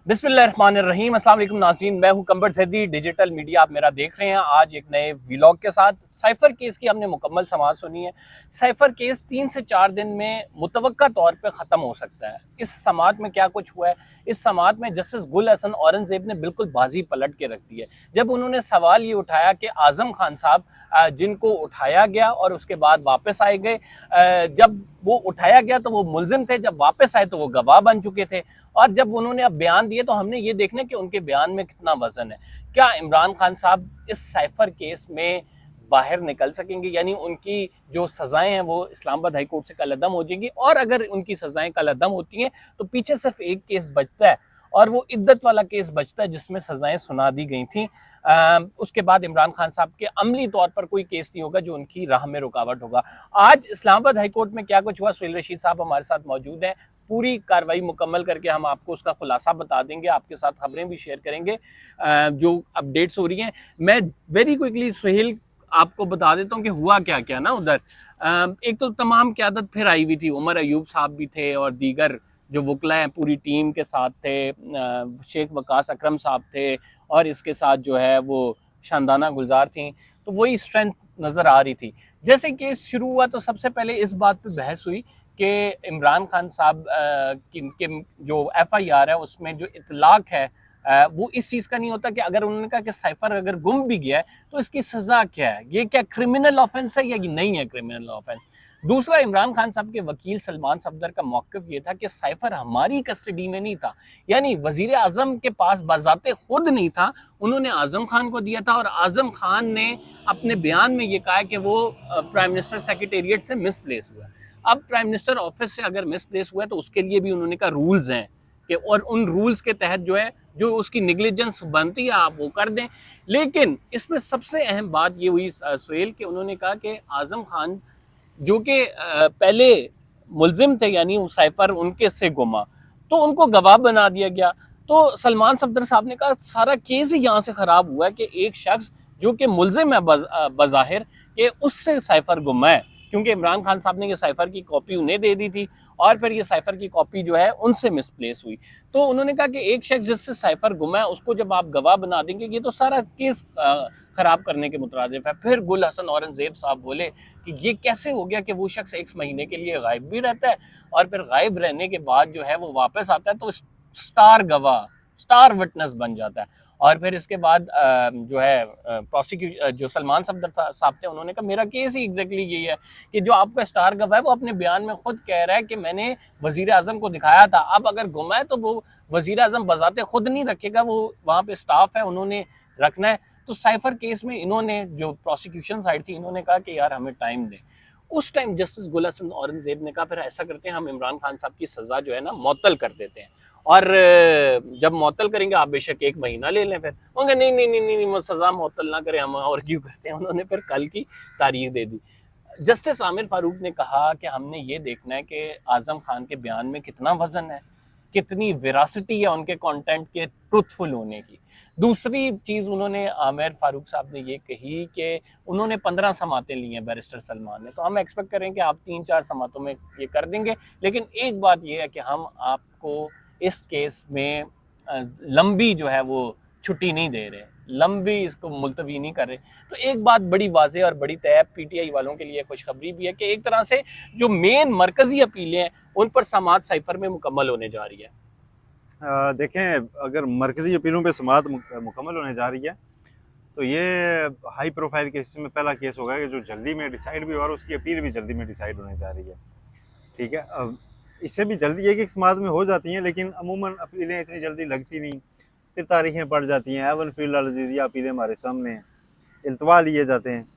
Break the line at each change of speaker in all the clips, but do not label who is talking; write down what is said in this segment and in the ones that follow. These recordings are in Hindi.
बिस्मिल्लाहिर्रहमानिर्रहीम। अस्सलाम वालेकुम नाज़रीन, मैं हूं कंबर ज़ैदी, डिजिटल मीडिया आप मेरा देख रहे हैं। आज एक नए व्लॉग के साथ साइफ़र केस की हमने मुकम्मल समाअत सुनी है। साइफ़र केस 3 से 4 दिन में मुतवक्का तौर पे ख़त्म हो सकता है। इस समाअत में क्या कुछ हुआ है, इस समाअत में जस्टिस गुल हसन औरंगज़ेब ने बिल्कुल बाजी पलट के रख दी है। जब उन्होंने सवाल ये उठाया कि आज़म खान साहब जिनको उठाया गया और उसके बाद वापस आए गए, जब वो उठाया गया तो वो मुलजिम थे, जब वापस आए तो वो गवाह बन चुके थे। और जब उन्होंने अब बयान दिए तो हमने ये देखना कि उनके बयान में कितना वजन है। क्या इमरान खान साहब इस साइफर केस में बाहर निकल सकेंगे, यानी उनकी जो सज़ाएं हैं वो इस्लामाबाद हाई कोर्ट से कलअदम हो जाएंगी। और अगर उनकी सज़ाएं कलअदम होती हैं तो पीछे सिर्फ एक केस बचता है और वो इद्दत वाला केस बचता है जिसमें सज़ाएं सुना दी गई थी। उसके बाद इमरान खान साहब के अमली तौर पर कोई केस नहीं होगा जो उनकी राह में रुकावट होगा। आज इस्लामाबाद हाई कोर्ट में क्या कुछ हुआ, सुहेल रशीद साहब हमारे साथ मौजूद हैं। पूरी कार्रवाई मुकम्मल करके हम आपको उसका खुलासा बता देंगे, आपके साथ खबरें भी शेयर करेंगे जो अपडेट्स हो रही हैं। मैं वेरी क्विकली सुहेल आपको बता देता हूँ कि हुआ क्या क्या ना उधर। एक तो तमाम क़यादत फिर आई हुई थी, उमर अयूब साहब भी थे और दीगर जो वकला हैं पूरी टीम के साथ थे। शेख वकास अकरम साहब थे और इसके साथ जो है वो शानदाना गुलजार थी। तो वही स्ट्रेंथ नज़र आ रही थी। जैसे केस शुरू हुआ तो सबसे पहले इस बात पे बहस हुई कि इमरान खान साहब के जो एफआईआर है उसमें जो इतलाक है वो इस चीज़ का नहीं होता कि अगर उन्होंने कहा कि साइफर अगर गुम भी गया है तो इसकी सज़ा क्या है, ये क्या क्रिमिनल ऑफेंस है या ये नहीं है क्रिमिनल ऑफेंस। दूसरा, इमरान खान साहब के वकील सलमान सफदर का मौक़िफ़ ये था कि साइफर हमारी कस्टडी में नहीं था, यानी वज़ीर आज़म के पास बाज़ाते खुद नहीं था, उन्होंने आज़म खान को दिया था और आज़म खान ने अपने बयान में ये कहा कि वो प्राइम मिनिस्टर सेक्रेटेरिएट से मिसप्लेस हुआ। अब प्राइम मिनिस्टर ऑफिस से अगर मिसप्लेस हुआ है तो उसके लिए भी उन्होंने कहा रूल्स हैं कि, और उन रूल्स के तहत जो है जो उसकी निगलिजेंस बनती है आप वो कर दें। लेकिन इसमें सबसे अहम बात ये हुई सुहेल, कि उन्होंने कहा कि आज़म खान जो कि पहले मुलजिम थे, यानी साइफर उनके से गुमा, तो उनको गवाह बना दिया गया। तो सलमान सफदर साहब ने कहा सारा केस ही यहाँ से ख़राब हुआ है कि एक शख्स जो कि मुलजिम है बज़ाहिर कि उससे साइफर गुमा है, क्योंकि इमरान खान साहब ने ये साइफर की कॉपी उन्हें दे दी थी और फिर ये साइफर की कॉपी जो है उनसे मिसप्लेस हुई। तो उन्होंने कहा कि एक शख्स जिससे साइफर गुमा है उसको जब आप गवाह बना देंगे ये तो सारा केस ख़राब करने के मुतरादिफ है। फिर गुल हसन औरंगज़ेब साहब बोले कि ये कैसे हो गया कि वो शख्स 1 महीने के लिए गायब भी रहता है और फिर गायब रहने के बाद जो है वो वापस आता है तो स्टार गवाह, स्टार विटनेस बन जाता है। और फिर इसके बाद जो है प्रोसिक्यूट जो सलमान सफदर साहब थे उन्होंने कहा मेरा केस ही एग्जैक्टली यही है कि जो आपका स्टार गवाह है वो अपने बयान में खुद कह रहा है कि मैंने वजीर आजम को दिखाया था। अब अगर गुमा है तो वो वजीर आजम बजाते खुद नहीं रखेगा, वो वहाँ पे स्टाफ है उन्होंने रखना है। तो साइफर केस में इन्होंने जो प्रोसिक्यूशन साइड थी इन्होंने कहा कि यार हमें टाइम दें। उस टाइम जस्टिस गुल हसन औरंगजेब ने कहा फिर ऐसा करते हैं हम इमरान खान साहब की सज़ा जो है ना मुअत्तल कर देते हैं और जब मुअत्तल करेंगे आप बेशक 1 महीना ले लें। फिर होंगे नहीं नहीं नहीं नहीं, नहीं सज़ा मुअत्तल ना करें, हम और क्यों करते हैं। उन्होंने फिर कल की तारीख दे दी। जस्टिस आमिर फारूक ने कहा कि हमने ये देखना है कि आज़म खान के बयान में कितना वजन है, कितनी वेरासिटी है उनके कंटेंट के ट्रुथफुल होने की। दूसरी चीज़ उन्होंने आमिर फारूक साहब ने ये कही कि उन्होंने 15 समातें ली हैं बैरिस्टर सलमान ने, तो हम एक्सपेक्ट करें कि आप 3-4 समातों में ये कर देंगे। लेकिन एक बात ये है कि हम आपको इस केस में लंबी जो है वो छुट्टी नहीं दे रहे, लंबी इसको मुलतवी नहीं कर रहे। तो एक बात बड़ी वाज़ेह और बड़ी तय पीटीआई वालों के लिए खुशखबरी भी है कि एक तरह से जो मेन मरकज़ी अपीलें हैं उन पर समाअत साइफर में मुकम्मल होने जा रही है।
देखें, अगर मरकज़ी अपीलों पे समाअत मुकम्मल होने जा रही है तो ये हाई प्रोफाइल केस में पहला केस होगा कि जो जल्दी में डिसाइड भी हो और उसकी अपील भी जल्दी में डिसाइड होने जा रही है। ठीक है, अब इससे भी जल्दी एक समाअत में हो जाती हैं लेकिन अमूमन अपीलें इतनी जल्दी लगती नहीं, फिर तारीखें पड़ जाती हैं। एवन फील्ड अजीज़िया अपीलें हमारे सामने हैं, इल्तवा लिए जाते हैं,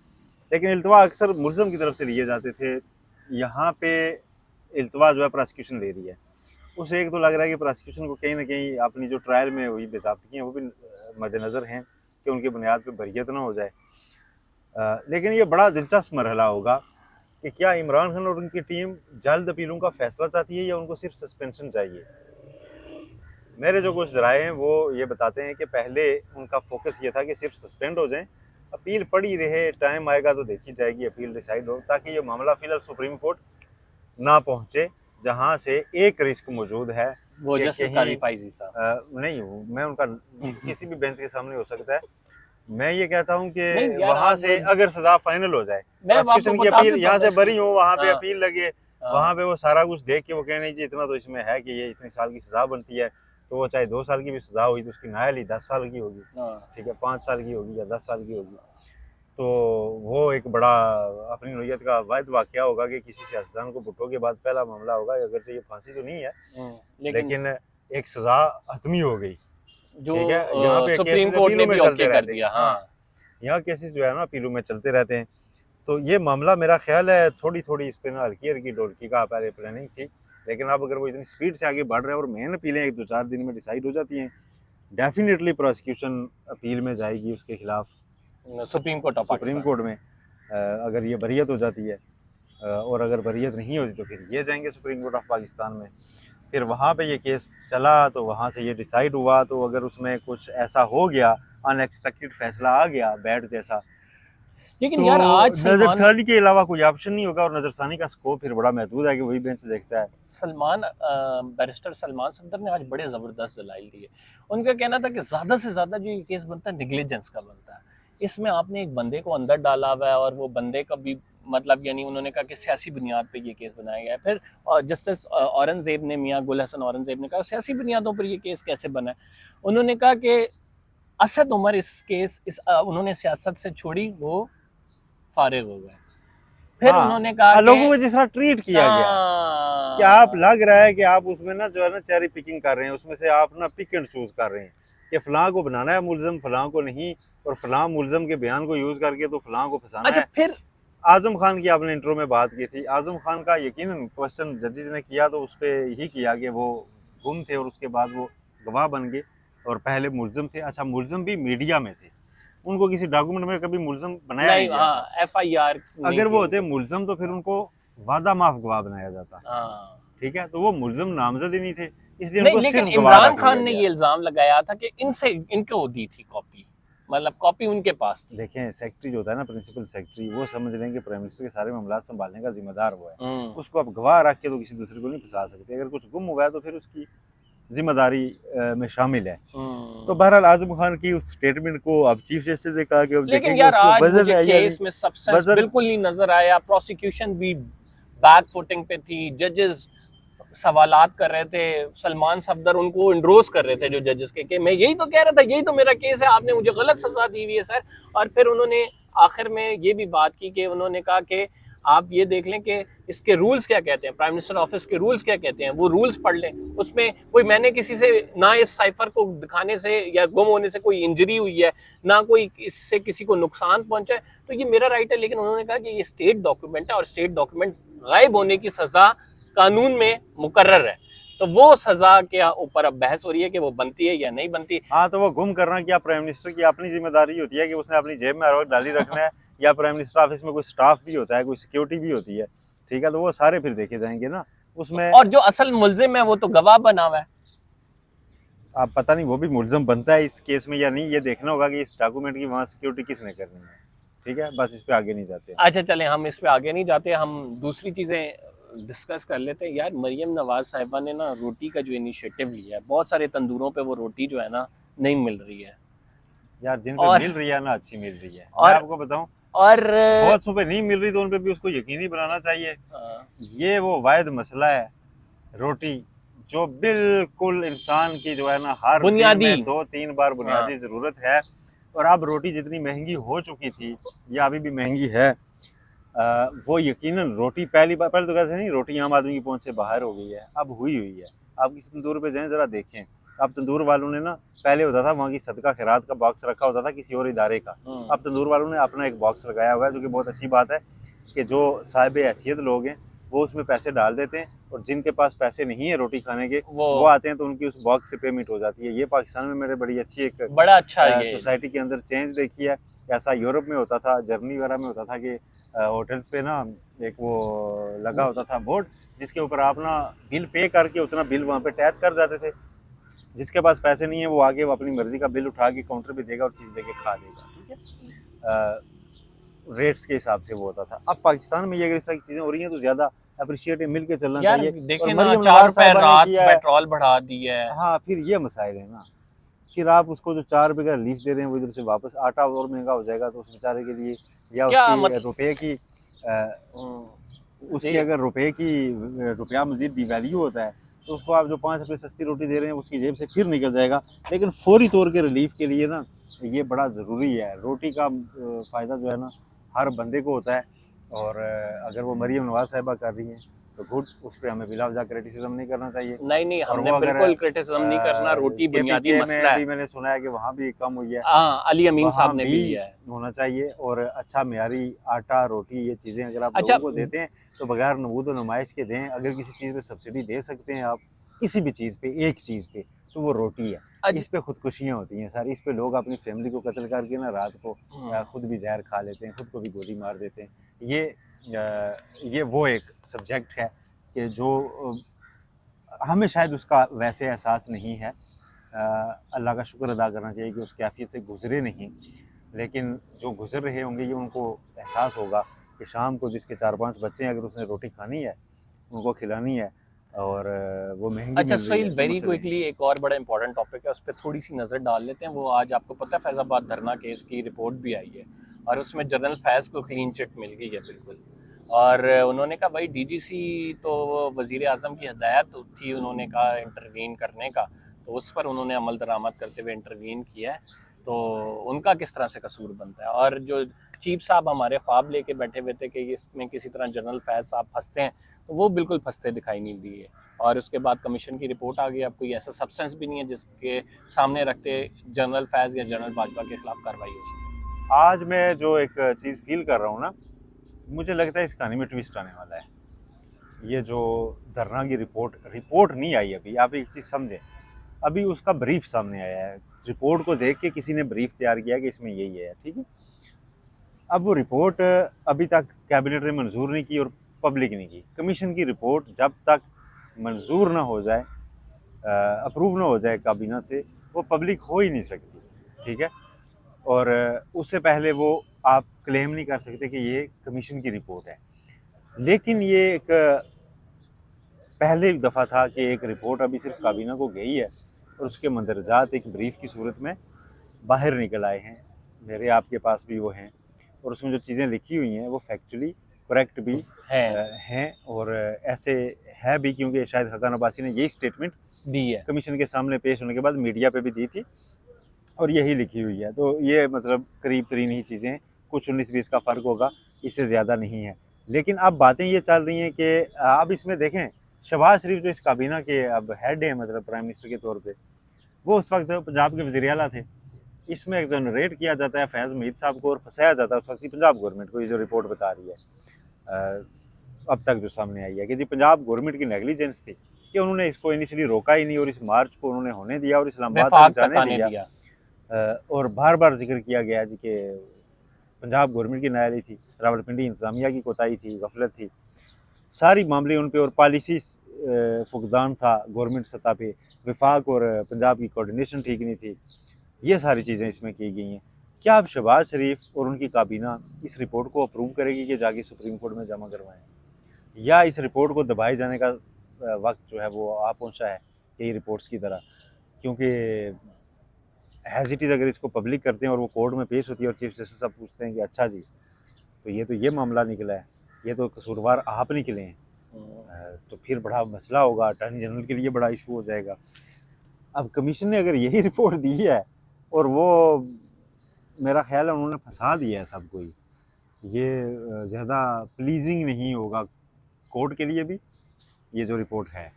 लेकिन इल्तवा अक्सर मुलज़म की तरफ से लिए जाते थे। यहाँ पे इल्तवा जो है प्रोसिक्यूशन ले रही है। उसे एक तो लग रहा है कि प्रोसिक्यूशन को कहीं ना कहीं अपनी जो ट्रायल में हुई बेज़ाब्तियाँ वो भी मद्देनज़र हैं कि उनकी बुनियाद पर बरियत ना हो जाए। लेकिन ये बड़ा दिलचस्प मरहला होगा कि क्या इमरान खान और उनकी टीम जल्द अपीलों का फैसला चाहती है या उनको सिर्फ सस्पेंशन चाहिए। मेरे जो कुछ ज़राए हैं वो ये बताते हैं कि पहले उनका फोकस ये था कि सिर्फ सस्पेंड हो जाएं, अपील पड़ी रहे, टाइम आएगा तो देखी जाएगी, अपील डिसाइड हो, ताकि ये मामला फ़िलहाल सुप्रीम कोर्ट ना पहुँचे, जहाँ से एक रिस्क मौजूद है
वो
कि
जस्टिस
कहीं
काजी फैजी साहब।
नहीं, मैं उनका किसी भी बेंच के सामने हो सकता है। मैं ये कहता हूँ कि
नहीं यार,
वहां
आप
से अगर सजा फाइनल हो जाए,
मैं आपको
प्रोसिक्यूशन की
बता
अपील
दूं
यहाँ से
ऑनेस्टली।
बरी हो, वहां पे
हाँ
अपील लगे,
हाँ
वहां पे वो सारा कुछ देख के वो कहे नहीं जी इतना तो इसमें है कि ये इतनी साल की सजा बनती है, तो वो चाहे 2 साल की भी सजा हुई तो उसकी नायल ही 10 साल की होगी,
हाँ।
ठीक है, 5 साल की होगी या 10 साल की होगी। तो वो एक बड़ा अपनी नौयत का वायद वाकया होगा कि किसी सियासतदान को भुट्टो के बाद पहला मामला होगा, अगर से ये फांसी तो नहीं है
लेकिन
लेकिन एक सजा हतमी हो गई,
जो
ठीक है। यहाँ पे
सुप्रीम
केसेस
कोर्ट ने
अपीलों में
भी
चलते
ओके कर
रहते हैं,
दिया।
हाँ,
हाँ
यहाँ केसेस जो है ना अपीलों में चलते रहते हैं। तो ये मामला मेरा ख्याल है थोड़ी थोड़ी इस पे ना हल्की हल्की डोलकी का पहले प्लानिंग थी, लेकिन अब अगर वो इतनी स्पीड से आगे बढ़ रहे हैं और मेन अपीलें 1-2-4 दिन में डिसाइड हो जाती हैं, डेफिनेटली प्रोसिक्यूशन अपील में जाएगी उसके खिलाफ
supreme court of
supreme
Pakistan.
Court में। अगर ये बरियत हो जाती है और अगर बरियत नहीं होती तो फिर ये जाएंगे सुप्रीम कोर्ट ऑफ पाकिस्तान में, फिर वहाँ पे ये केस चला तो वहाँ से ये डिसाइड हुआ, तो अगर उसमें कुछ ऐसा हो गया, अनएक्सपेक्टेड फैसला आ गया बैट जैसा,
लेकिन
तो
यार आज सलमान
नजरसानी के अलावा कोई ऑप्शन नहीं होगा, और नजरसानी का स्कोप फिर बड़ा महदूद है कि वही बेंच देखता है।
सलमान बैरिस्टर सलमान सफदर ने आज बड़े ज़बरदस्त दलाइल दिए। उनका कहना था कि ज़्यादा से ज़्यादा जो ये केस बनता है निगलिजेंस का बनता है। इसमें आपने एक बंदे को अंदर डाला हुआ है और वो बंदे का भी मतलब, यानी उन्होंने कहा कि सियासी बुनियाद पे ये केस बनाया गया है। फिर जस्टिस औरंगजेब ने, मियाँ गुल हसन औरंगजेब ने कहा सियासी बुनियादों पर ये केस कैसे बना है। उन्होंने कहा कि असद उमर उन्होंने सियासत से छोड़ी, वो फारिग हो गए। फिर उन्होंने कहा
हाँ,
कि
लोगों को जिस तरह ट्रीट किया गया कि आप लग रहा है कि आप उसमें ना जो है ना चेरी पिकिंग कर रहे हैं, उसमें से आप ना पिक एंड चूज कर रहे हैं कि फलां को बनाना है मुलजम, फलां को नहीं, और फलां मुलजम के बयान को यूज करके तो फलां को फंसाना
अच्छा
है।
फिर
आजम खान की आपने इंट्रो में बात की थी, आजम खान का यकीनन क्वेश्चन जजेस ने किया तो उस पर ही किया कि वो गुम थे और उसके बाद वो गवाह बन गए और पहले मुलजम थे। अच्छा, मुलजम भी मीडिया में थे, उनको किसी डॉक्यूमेंट में कभी मुलजम बनाया नहीं
नहीं,
गया था।
हाँ FIR नहीं
अगर
थी
वो होते
उनको।
मुलजम तो फिर उनको वादा माफ गवाह बनाया जाता,
हाँ
ठीक है, तो वो मुलजम नामजद ही नहीं थे, इसलिए
नहीं,
उनको
लेकिन
सिर्फ गवाह
इमरान
रख लिया
खान ने
गया।
ये इल्जाम लगाया था कि इनको दी थी कॉपी, मतलब कॉपी उनके पास थी।
देखें, सेक्रेटरी जो होता है ना, प्रिंसिपल सेक्रेटरी, वो समझ लें कि प्राइम मिनिस्टर के सारे मामला संभालने का जिम्मेदार वो है, उसको आप गवाह रख के तो किसी दूसरे को नहीं फंसा सकते। अगर कुछ गुम हुआ है तो फिर उसकी जिम्मेदारी में शामिल है। तो बहरहाल आजम खान की उस स्टेटमेंट को अब चीफ जस्टिस ने कहा कि अब
लेकिन
देखेंगे
यार
उसमें
आज
वजन
मुझे
है या
केस
नहीं।
में सब्सटेंस
वजन
बिल्कुल नहीं नजर आया। प्रोसिक्यूशन भी बैक फुटिंग पे थी, जजेस सवालात कर रहे थे, सलमान सफदर उनको इंड्रोस कर रहे थे जो जजेस के मैं यही तो कह रहा था, यही तो मेरा केस है, आपने मुझे गलत सजा दी हुई है सर। और फिर उन्होंने आखिर में ये भी बात की कि उन्होंने कहा कि आप ये देख लें कि इसके रूल्स क्या कहते हैं, प्राइम मिनिस्टर ऑफिस के रूल्स क्या कहते हैं, वो रूल्स पढ़ लें। उसमें कोई, मैंने किसी से ना इस साइफर को दिखाने से या गुम होने से कोई इंजरी हुई है, ना कोई इससे किसी को नुकसान पहुंचा है, तो ये मेरा राइट है। लेकिन उन्होंने कहा कि ये स्टेट डॉक्यूमेंट है और स्टेट डॉक्यूमेंट गायब होने की सजा कानून में मुकर्रर है, तो वो सजा के ऊपर अब बहस हो रही है कि वो बनती है या नहीं बनती।
हाँ, तो वो गुम करना क्या प्राइम मिनिस्टर की अपनी जिम्मेदारी होती है कि उसने अपनी जेब में हर वक्त डाली रखना है, या प्राइम मिनिस्टर ऑफिस में कोई स्टाफ भी होता है, कोई सिक्योरिटी भी होती है, ठीक है, तो वो सारे फिर देखे जाएंगे ना उसमें।
और जो असल मुल्जिम है वो तो गवाह बना हुआ है।
आप पता नहीं वो भी मुलजम बनता है इस केस में या नहीं, ये देखना होगा कि इस डॉक्यूमेंट की वहाँ सिक्योरिटी किसने करनी है, ठीक है, बस इस पे आगे नहीं जाते।
अच्छा चलें, हम इस पे आगे नहीं जाते, हम दूसरी चीज़ें डिस्कस कर लेते हैं। यार मरियम नवाज साहिबा ने ना रोटी का जो इनिशिएटिव लिया है, बहुत सारे तंदूरों पे वो रोटी जो है ना नहीं मिल रही है
यार जिन पे मिल रही है ना अच्छी मिल रही है, मैं आपको बताऊं,
और
बहुत सौ पे नहीं मिल रही तो उन पे भी उसको यकीनी बनाना चाहिए। ये वो वायद मसला है रोटी, जो बिल्कुल इंसान की जो है ना हर
बुनियादी
दिन में 2-3 बार बुनियादी जरूरत है। और अब रोटी जितनी महंगी हो चुकी थी या अभी भी महंगी है, वो यकीनन रोटी पहले तो कहते नहीं रोटी आम आदमी की पहुंच से बाहर हो गई है, अब हुई है। आप किसी तंदूर पे जाएं जरा देखें, अब तंदूर वालों ने ना, पहले होता था वहाँ की सदका खैरात का बॉक्स रखा होता था किसी और इदारे का, अब तंदूर वालों ने अपना एक बॉक्स लगाया हुआ है, जो कि बहुत अच्छी बात है कि जो साहिब हैसियत लोग हैं वो उसमें पैसे डाल देते हैं, और जिनके पास पैसे नहीं है रोटी खाने के वो आते हैं तो उनकी उस बॉक्स से पेमेंट हो जाती है। ये पाकिस्तान में मेरे बड़ी अच्छी एक
बड़ा अच्छा
सोसाइटी के अंदर चेंज देखी है। ऐसा यूरोप में होता था, जर्मनी वगैरह में होता था कि होटल्स पे ना एक वो लगा होता था बोर्ड, जिसके ऊपर आप ना बिल पे करके उतना बिल वहाँ पे अटैच कर जाते थे। जिसके पास पैसे नहीं है वो आगे वो अपनी मर्जी का बिल उठा के काउंटर पे देगा और चीज़ लेके खा देगा, ठीक है, रेट्स के हिसाब से वो होता था। अब पाकिस्तान में ये अगर इस तरह की चीज़ें हो रही हैं तो ज़्यादा अप्रिशिएट मिल के चलना
यार
चाहिए।
देखें
और
ना,
मरियम
4
नवाज
रुपए
साहिबा ने
रात
किया है,
पेट्रोल बढ़ा दी है।
हाँ फिर ये मसाइल है ना, फिर आप उसको जो 4 रुपए का रिलीफ दे रहे हैं वो इधर से वापस आटा और महंगा हो जाएगा तो उस बेचारे के लिए, या
क्या
उसकी
मत
रुपए की उसकी
जी,
अगर रुपया मजीद डिवैल्यू होता है तो उसको आप जो 5 रुपये सस्ती रोटी दे रहे हैं उसकी जेब से फिर निकल जाएगा। लेकिन फौरी तौर के रिलीफ के लिए ना ये बड़ा ज़रूरी है। रोटी का फ़ायदा जो है ना हर बंदे को होता है, और अगर वो मरियम नवाज साहिबा कर रही हैं तो गुड, उस पर हमें बिला वजह क्रिटिसिज्म नहीं करना चाहिए।
नहीं नहीं,
और
हमने
वो अगर
बिल्कुल क्रिटिसिज्म नहीं करना, रोटी बुनियादी
KPK
मसला
में
है।
भी मैंने सुना है कि वहाँ भी कम हुई है,
हाँ, अली अमीन
वहाँ
साहब ने
भी
भी लिया है।
होना चाहिए। और अच्छा मेयारी आटा रोटी ये चीज़ें अगर आप
अच्छा,
लोगों को देते हैं तो बगैर नमूद और नुमाइश के दें। अगर किसी चीज़ पे सब्सिडी दे सकते हैं आप, किसी भी चीज़ पे, एक चीज़ पे, तो वो रोटी है।
अच्छा,
इस पे खुदकुशियाँ होती हैं सारी, इस पे लोग अपनी फैमिली को कत्ल करके ना रात को खुद भी जहर खा लेते हैं, खुद को भी गोली मार देते हैं। ये वो एक सब्जेक्ट है कि जो हमें शायद उसका वैसे एहसास नहीं है। अल्लाह का शुक्र अदा करना चाहिए कि उस कैफियत से गुजरे नहीं, लेकिन जो गुजर रहे होंगे ये उनको एहसास होगा कि शाम को जिसके 4-5 बच्चे हैं अगर उसने रोटी खानी है, उनको खिलानी है, और वो महंगी
अच्छा
मिल रही है
सोहेल,
तो
वेरी
मसले हैं।
क्विकली एक और बड़ा इंपॉर्टेंट टॉपिक है, उस पर थोड़ी सी नज़र डाल लेते हैं। वो आज आपको पता है फैज़ाबाद धरना केस की रिपोर्ट भी आई है और उसमें जनरल फैज़ को क्लीन चिट मिल गई है बिल्कुल। और उन्होंने कहा भाई डीजीसी तो वज़ीर आज़म की हदायत थी, उन्होंने कहा इंटरवीन करने का, तो उस पर उन्होंने अमल दरामद करते हुए इंटरवीन किया है। तो उनका किस तरह से कसूर बनता है? और जो चीफ साहब हमारे ख्वाब लेके बैठे हुए थे कि इसमें किसी तरह जनरल फैज़ साहब फंसते हैं, तो वो बिल्कुल फंसते दिखाई नहीं दिए। और उसके बाद कमीशन की रिपोर्ट आ गई, अब कोई ऐसा सब्सटेंस भी नहीं है जिसके सामने रखते जनरल फैज़ या जनरल बाजवा के खिलाफ कार्रवाई हो सके।
आज मैं जो एक चीज़ फील कर रहा हूँ ना, मुझे लगता है इस कहानी में ट्विस्ट आने वाला है। ये जो धरना की रिपोर्ट नहीं आई अभी, आप एक चीज़ समझें, अभी उसका ब्रीफ सामने आया है। रिपोर्ट को देख के किसी ने ब्रीफ तैयार किया कि इसमें यही है, ठीक है। अब वो रिपोर्ट अभी तक कैबिनेट ने मंजूर नहीं की और पब्लिक नहीं की। कमीशन की रिपोर्ट जब तक मंजूर ना हो जाए, अप्रूव ना हो जाए काबीना से, वो पब्लिक हो ही नहीं सकती, ठीक है। और उससे पहले वो आप क्लेम नहीं कर सकते कि ये कमीशन की रिपोर्ट है। लेकिन ये एक पहले दफ़ा था कि एक रिपोर्ट अभी सिर्फ काबीना को गई है और उसके मंदरजात एक ब्रीफ की सूरत में बाहर निकल आए हैं। मेरे आपके पास भी वो हैं, और उसमें जो चीज़ें लिखी हुई हैं वो फैक्चुअली करेक्ट भी हैं, और ऐसे है भी क्योंकि शायद हकान अब्बासी ने यही स्टेटमेंट
दी है,
कमीशन के सामने पेश होने के बाद मीडिया पे भी दी थी, और यही लिखी हुई है। तो ये मतलब करीब तरीन ही चीज़ें हैं, कुछ 19-20 का फ़र्क होगा, इससे ज़्यादा नहीं है। लेकिन अब बातें ये चल रही हैं कि अब इसमें देखें, शहबाज शरीफ जो इस काबीना के अब हेड है, मतलब प्राइम मिनिस्टर के तौर पे, वो उस वक्त पंजाब के वज़ीर आला थे। इसमें एक्सोनरेट किया जाता है फैज़ मीर साहब को और फंसाया जाता है उस वक्त की पंजाब गवर्नमेंट को। ये जो रिपोर्ट बता रही है अब तक जो सामने आई है कि जी पंजाब गवर्नमेंट की नेगलिजेंस थी कि उन्होंने इसको इनिशियली रोका ही नहीं और इस मार्च को उन्होंने होने दिया और इस्लामाबाद तक जाने दिया। और बार बार जिक्र किया गया जी कि पंजाब गवर्नमेंट की नायाली थी, रावलपिंडी इंतजामिया की कोताही थी, गफलत थी, सारी मामले उन पे, और पॉलिसी फुकदान था गवर्नमेंट सतह पे, विफाक और पंजाब की कोऑर्डिनेशन ठीक नहीं थी। ये सारी चीज़ें इसमें की गई हैं। क्या अब शहबाज शरीफ और उनकी काबीना इस रिपोर्ट को अप्रूव करेगी कि जाके सुप्रीम कोर्ट में जमा करवाएं, या इस रिपोर्ट को दबाए जाने का वक्त जो है वो आ पहुंचा है कई रिपोर्ट्स की तरह? क्योंकि एज इट इज़ अगर इसको पब्लिक करते हैं और वो कोर्ट में पेश होती है और चीफ जस्टिस साहब पूछते हैं कि अच्छा जी तो ये मामला निकला है, ये तो कसूरवार आप निकले हैं, तो फिर बड़ा मसला होगा, अटॉर्नी जनरल के लिए बड़ा इशू हो जाएगा। अब कमीशन ने अगर यही रिपोर्ट दी है और वो मेरा ख्याल है उन्होंने फंसा दिया है सबको ही, ये ज़्यादा प्लीजिंग नहीं होगा कोर्ट के लिए भी ये जो रिपोर्ट है,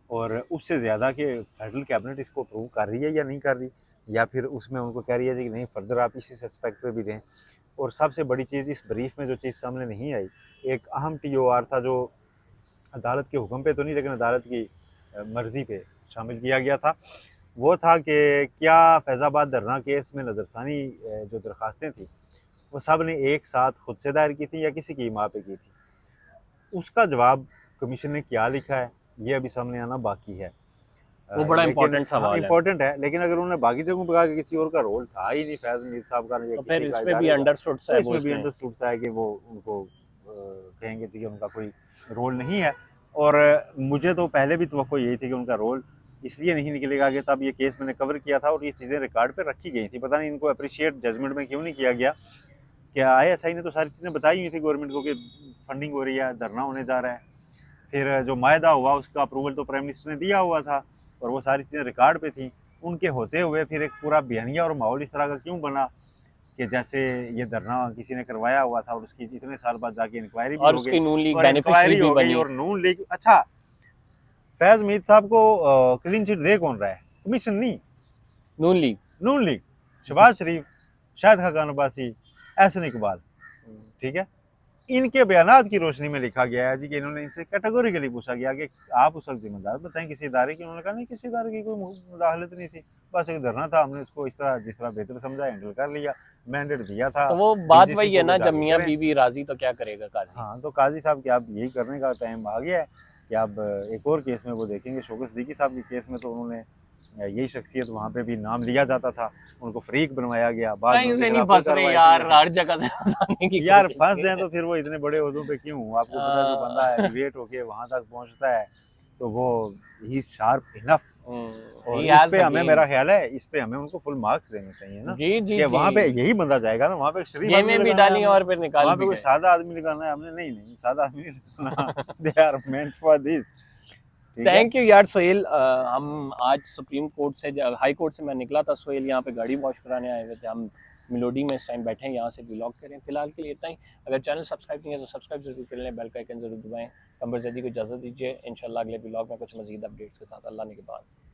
और उससे ज़्यादा कि फेडरल कैबिनेट इसको अप्रूव कर रही है या नहीं कर रही, या फिर उसमें उनको कह रही है कि नहीं फर्दर आप इसी एस्पेक्ट पे भी दें। और सबसे बड़ी चीज़ इस ब्रीफ में जो चीज़ सामने नहीं आई, एक अहम TOR था जो अदालत के हुक्म पे तो नहीं लेकिन अदालत की मर्ज़ी पे शामिल किया गया था, वो था कि क्या फैज़ाबाद धरना केस में नज़रसानी जो दरख्वास्तें थी वो सब ने एक साथ खुद से दायर की थी या किसी की इमा पे की थी। उसका जवाब कमीशन ने क्या लिखा है ये अभी सामने आना बाकी है।
वो बड़ा
लेकिन
इंपॉर्टेंट
हाँ
सवाल है।
इम्पोर्टेंट है, लेकिन अगर उन्होंने बाकी जगहों पर कहा कि किसी और का रोल था ही नहीं फैज़ मीर साहब का,
तो फिर इसमें भी अंडरस्टूड सा है,
इसमें भी अंडरस्टूड सा है कि वो उनको कहेंगे कि उनका कोई रोल नहीं है। और मुझे तो पहले भी तवक्को यही थी कि उनका रोल इसलिए नहीं निकलेगा आगे, तब ये केस मैंने कवर किया था और ये चीज़ें रिकॉर्ड पे रखी गई थी। पता नहीं इनको अप्रिशिएट जजमेंट में क्यों नहीं किया गया। क्या ISI ने तो सारी चीज़ें बताई हुई थी गवर्नमेंट को कि फंडिंग हो रही है, धरना होने जा रहा है। फिर जो मायदा हुआ उसका अप्रूवल तो प्राइम मिनिस्टर ने दिया हुआ था और वो सारी चीज़ें रिकॉर्ड पे थी। उनके होते हुए फिर एक पूरा बयानिया और माहौल इस तरह का क्यों बना कि जैसे ये धरना किसी ने करवाया हुआ था और उसकी इतने साल बाद जाके इंक्वायरी भी
और
हो
उसकी
गई
नून लीग
और
बेनिफिशियरी
इंक्वायरी
भी
हो गई
बनी।
और नून लीग। अच्छा, फैज मीर साहब को क्लीन चिट दे कौन रहा है? कमीशन नहीं,
नून लीग।
नून लीग, शहबाज शरीफ, शाहिद खाकान अब्बासी, एहसन इकबाल, ठीक है। इनके बयानात की रोशनी में लिखा गया है जी कि इन्होंने इनसे कैटेगोरिकली पूछा गया कि आप उस वक्त जिम्मेदार बताएं किसी इदारे की। उन्होंने कहा नहीं, किसी इदारे की कोई मुदाखलत नहीं थी, बस एक धरना था, हमने उसको इस तरह जिस तरह बेहतर समझा हैंडल कर लिया, मैंडेट दिया था।
तो वो बात
DGC
वही है
को
ना,
वो
जब
जाके
मियाँ
करें।
बीवी राजी तो क्या करेगा काजी।
हाँ, तो काजी साहब कि आप यही करने का टाइम आ गया है कि आप एक और केस में वो देखेंगे। शौकत सिद्दीकी साहब के केस में तो उन्होंने यही शख्सियत वहाँ पे भी नाम लिया जाता था, उनको फ्रीक बनवाया गया, बाद में
कहीं
उनके
से नहीं
खिलाफ कोई
फंस रहे
कार्रवाई
यार,
नहीं हुई।
हर जगह से फंसाने की
यार
कोशिश
फंस
की
जाए
है।
तो फिर वो इतने बड़े ओहदों पे क्यों? आपको पता है जो बंदा एलिवेट होके वहां तक पहुंचता है तो वो ही शार्प इनफ। और
He
इस
has
पे
the
हमें,
game।
मेरा ख्याल है इस पे हमें उनको फुल मार्क्स देने चाहिए ना
जी जी
कि
जी,
वहां पे यही बंदा जाएगा ना, वहां पे शरीफ आदमी
गेमें भी
लगाना है
डाली
हमने,
और फिर निकाल
वहां पे
भी
कोई
गए।
सादा आदमी लगाना है हमने, नहीं सादा आदमी नहीं लगाना। They are meant for this, ठीक है।
थैंक यू यार सोहेल। हम आज सुप्रीम कोर्ट से, हाई कोर्ट से मैं निकला था सोहेल, यहाँ पे गाड़ी वॉश कराने आए हुए थे। हम मिलोडी में इस टाइम बैठे हैं, यहाँ से व्लॉग करें। फिलहाल के लिए इतना ही। अगर चैनल सब्सक्राइब नहीं है तो सब्सक्राइब जरूर कर लें, बेल का आइकन जरूर दबाएं। कंबर जैदी को इजाज़त दीजिए, इंशाल्लाह अगले व्लॉग में कुछ मज़ीद अपडेट्स के साथ। अल्लाह ने के बाद।